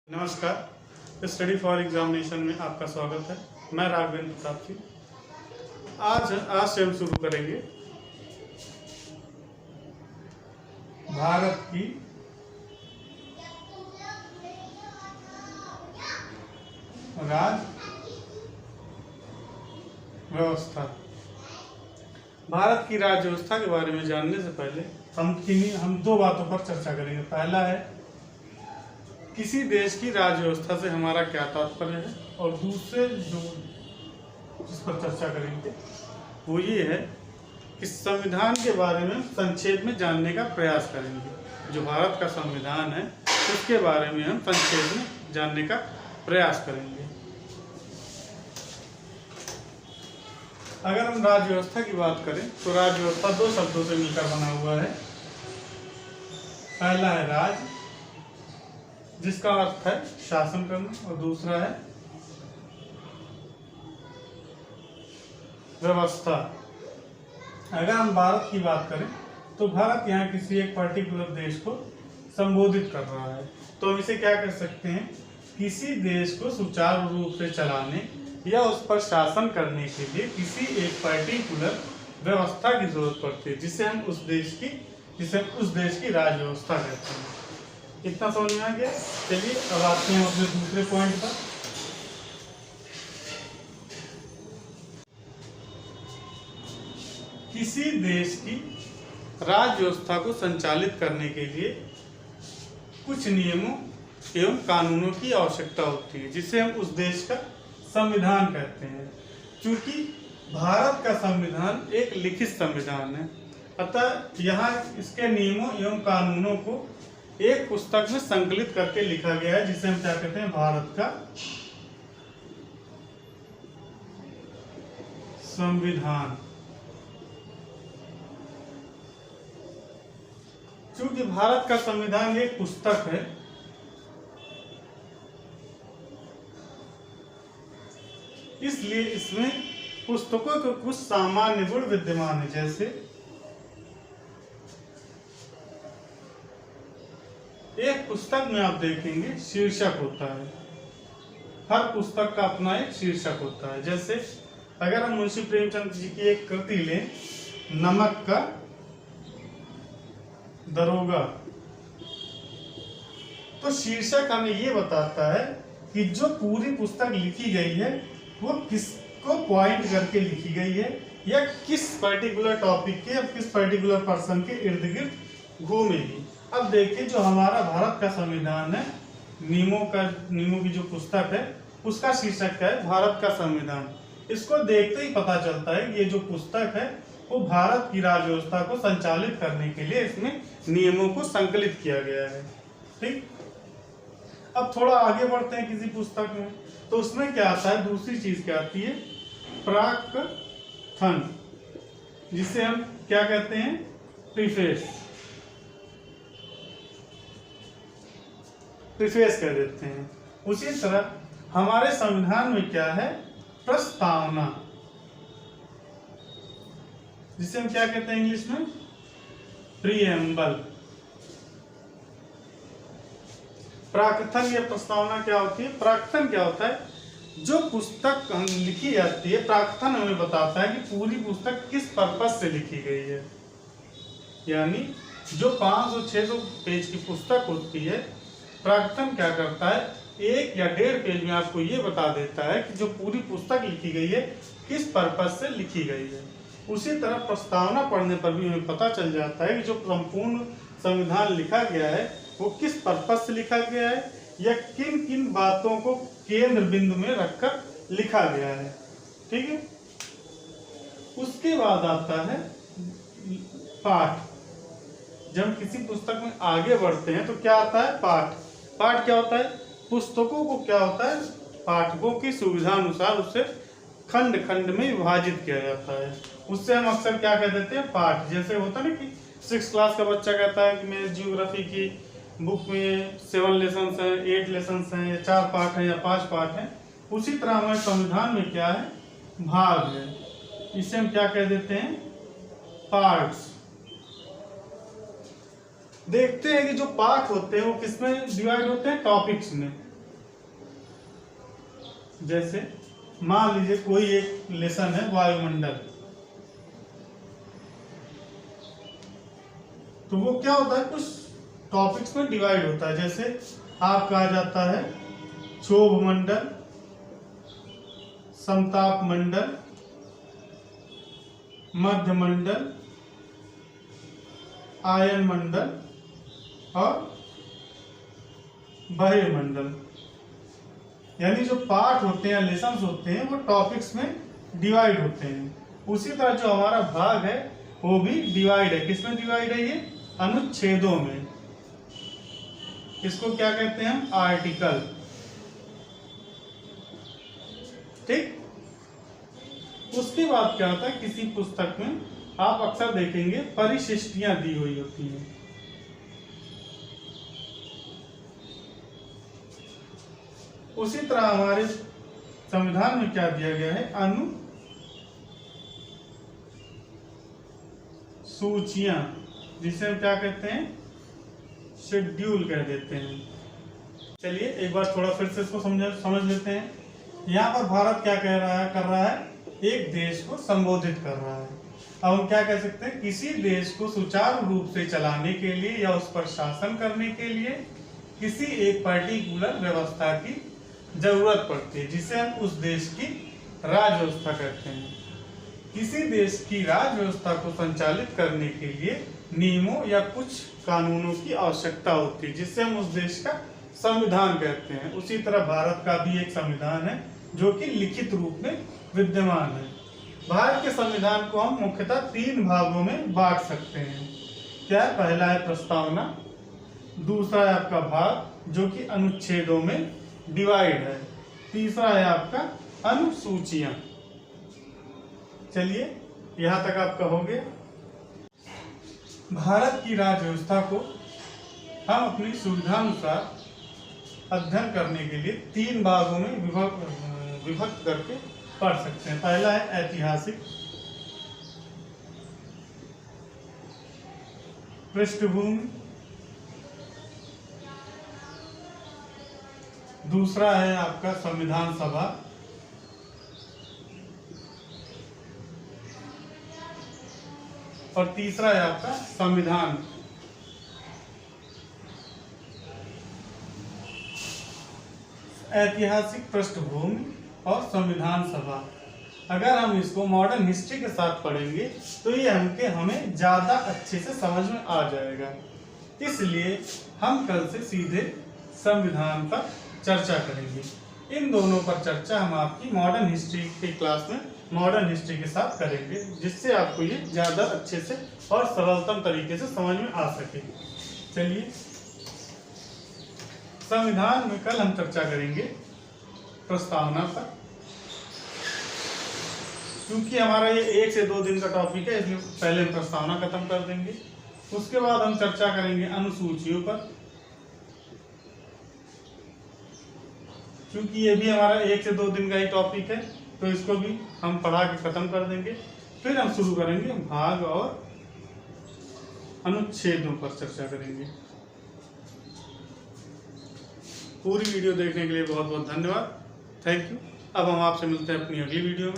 नमस्कार। Study for examination में आपका स्वागत है। मैं राघवेंद्र प्रताप जी। आज से हम शुरू करेंगे भारत की राज्य व्यवस्था। भारत की राज्य व्यवस्था के बारे में जानने से पहले हम दो बातों पर चर्चा करेंगे। पहला है किसी देश की राज्य व्यवस्था से हमारा क्या तात्पर्य है, और दूसरे जो जिस पर चर्चा करेंगे वो ये है कि संविधान के बारे में संक्षेप में जानने का प्रयास करेंगे। जो भारत का संविधान है उसके बारे में हम संक्षेप में जानने का प्रयास करेंगे। अगर हम राज्य व्यवस्था की बात करें तो राज्य व्यवस्था दो शब्दों से मिलकर बना हुआ है। पहला है राज, जिसका अर्थ है शासन करना, और दूसरा है व्यवस्था। अगर हम भारत की बात करें तो भारत यहाँ किसी एक पर्टिकुलर देश को संबोधित कर रहा है, तो हम इसे क्या कर सकते हैं, किसी देश को सुचारू रूप से चलाने या उस पर शासन करने के लिए किसी एक पर्टिकुलर व्यवस्था की जरूरत पड़ती है, जिसे हम उस देश की राज्य व्यवस्था कहते हैं। इतना समझ में आ गया। चलिए अब आते हैं अपने दूसरे पॉइंट पर। किसी देश की राज्य व्यवस्था को संचालित करने के लिए कुछ नियमों एवं कानूनों की आवश्यकता होती है, जिसे हम उस देश का संविधान कहते हैं। क्योंकि भारत का संविधान एक लिखित संविधान है, अतः यहाँ इसके नियमों एवं कानूनों को एक पुस्तक में संकलित करके लिखा गया है, जिसे हम क्या कहते हैं, भारत का संविधान। क्योंकि भारत का संविधान एक पुस्तक है, इसलिए इसमें पुस्तकों के कुछ सामान्य गुण विद्यमान है। जैसे एक पुस्तक में आप देखेंगे शीर्षक होता है, हर पुस्तक का अपना एक शीर्षक होता है। जैसे अगर हम मुंशी प्रेमचंद जी की एक कृति लें, नमक का दरोगा, तो शीर्षक हमें ये बताता है कि जो पूरी पुस्तक लिखी गई है वो किसको पॉइंट करके लिखी गई है, या किस पर्टिकुलर टॉपिक के या किस पर्टिकुलर पर्सन के इर्द गिर्द घूमेगी। अब देखिए, जो हमारा भारत का संविधान है, नियमों की जो पुस्तक है उसका शीर्षक क्या है, भारत का संविधान। इसको देखते ही पता चलता है कि ये जो पुस्तक है वो भारत की राज्य व्यवस्था को संचालित करने के लिए इसमें नियमों को संकलित किया गया है। ठीक, अब थोड़ा आगे बढ़ते हैं किसी पुस्तक में, तो उसमें क्या आता है, दूसरी चीज क्या आती है, प्राकथन, जिसे हम क्या कहते हैं, प्रीफेस कह देते हैं। उसी तरह हमारे संविधान में क्या है, प्रस्तावना, जिसे हम क्या कहते हैं इंग्लिश में, प्रीएम्बल। प्राकथन या प्रस्तावना क्या होती है, प्राकथन क्या होता है, जो पुस्तक लिखी जाती है, प्राकथन हमें बताता है कि पूरी पुस्तक किस पर्पस से लिखी गई है। यानी जो 500-600 पेज की पुस्तक होती है, प्राकथन क्या करता है, 1 या 1.5 पेज में आपको ये बता देता है कि जो पूरी पुस्तक लिखी गई है किस पर्पस से लिखी गई है। उसी तरह प्रस्तावना पढ़ने पर भी हमें पता चल जाता है कि जो संपूर्ण संविधान लिखा गया है वो किस पर्पस से लिखा गया है, या किन किन बातों को केंद्र बिंदु में रखकर लिखा गया है। ठीक है, उसके बाद आता है पाठ। जब हम किसी पुस्तक में आगे बढ़ते हैं तो क्या आता है, पाठ। पाठ क्या होता है, पुस्तकों को क्या होता है, पाठकों की सुविधा अनुसार उससे खंड खंड में विभाजित किया जाता है। उससे हम अक्सर क्या कह देते हैं, पाठ। जैसे होता है ना कि 6 क्लास का बच्चा कहता है कि मेरे जियोग्राफी की बुक में 7 लेसन्स हैं, 8 लेसन्स हैं, या 4 पार्ट हैं, या 5 पार्ट हैं। उसी तरह हमारे संविधान में क्या है, भाग है, इसे हम क्या कह देते हैं, पार्ट्स। देखते हैं कि जो पाठ होते हैं वो किसमें डिवाइड होते हैं, टॉपिक्स में। जैसे मान लीजिए कोई एक लेसन है वायुमंडल, तो वो क्या होता है, कुछ टॉपिक्स में डिवाइड होता है। जैसे आपका आ जाता है क्षोभ मंडल, समताप मंडल, मध्य मंडल, आयन मंडल और बहिर्मंडल। यानी जो पार्ट होते हैं, लेसन्स होते हैं, वो टॉपिक्स में डिवाइड होते हैं। उसी तरह जो हमारा भाग है वो भी डिवाइड है। किसमें डिवाइड है? ये अनुच्छेदों में। इसको क्या कहते हैं हम? आर्टिकल। ठीक। उसके बाद क्या होता है, किसी पुस्तक में आप अक्सर देखेंगे परिशिष्टियां दी हुई होती हैं। उसी तरह हमारे संविधान में क्या दिया गया है? अनुसूचियां, जिसे हम क्या कहते हैं? शेड्यूल कह देते हैं। चलिए एक बार थोड़ा फिर से इसको समझ लेते हैं। यहाँ पर भारत क्या कर रहा है? एक देश को संबोधित कर रहा है। अब हम क्या कह सकते हैं? किसी देश को सुचारू रूप से चलाने के लिए या उस पर शासन करने के लिए किसी एक पर्टिकुलर व्यवस्था की जरूरत पड़ती है, जिसे हम उस देश की राज व्यवस्था कहते हैं। किसी देश की राज व्यवस्था को संचालित करने के लिए नियमों या कुछ कानूनों की आवश्यकता होती है, जिससे हम उस देश का संविधान कहते हैं। उसी तरह भारत का भी एक संविधान है जो कि लिखित रूप में विद्यमान है। भारत के संविधान को हम मुख्यतः 3 भागों में बांट सकते हैं। क्या है? पहला है प्रस्तावना, दूसरा है आपका भाग जो कि अनुच्छेदों में डिवाइड है, तीसरा है आपका अनुसूचियां। चलिए यहां तक आपका हो गया। भारत की राज्य व्यवस्था को हम अपनी सुविधानुसार अध्ययन करने के लिए 3 भागों में विभक्त करके पढ़ सकते हैं। पहला है ऐतिहासिक पृष्ठभूमि, दूसरा है आपका संविधान सभा, और तीसरा है आपका संविधान। ऐतिहासिक पृष्ठभूमि और संविधान सभा, अगर हम इसको मॉडर्न हिस्ट्री के साथ पढ़ेंगे तो ये हमें ज़्यादा अच्छे से समझ में आ जाएगा। इसलिए हम कल से सीधे संविधान पर चर्चा करेंगे। इन दोनों पर चर्चा हम आपकी मॉडर्न हिस्ट्री की क्लास में मॉडर्न हिस्ट्री के साथ करेंगे, जिससे आपको ये ज़्यादा अच्छे से और सरलतम तरीके से समझ में आ सके। चलिए संविधान में कल हम चर्चा करेंगे प्रस्तावना पर। क्योंकि हमारा ये 1 से 2 दिन का टॉपिक है, इसलिए पहले हम प्रस्तावना खत्म कर देंगे। उसके बाद हम चर्चा करेंगे अनुसूचियों पर, क्योंकि ये भी हमारा 1 से 2 दिन का ही टॉपिक है, तो इसको भी हम पढ़ा के खत्म कर देंगे। फिर हम शुरू करेंगे भाग और अनुच्छेदों पर चर्चा करेंगे। पूरी वीडियो देखने के लिए बहुत बहुत धन्यवाद। Thank you. अब हम आपसे मिलते हैं अपनी अगली वीडियो में।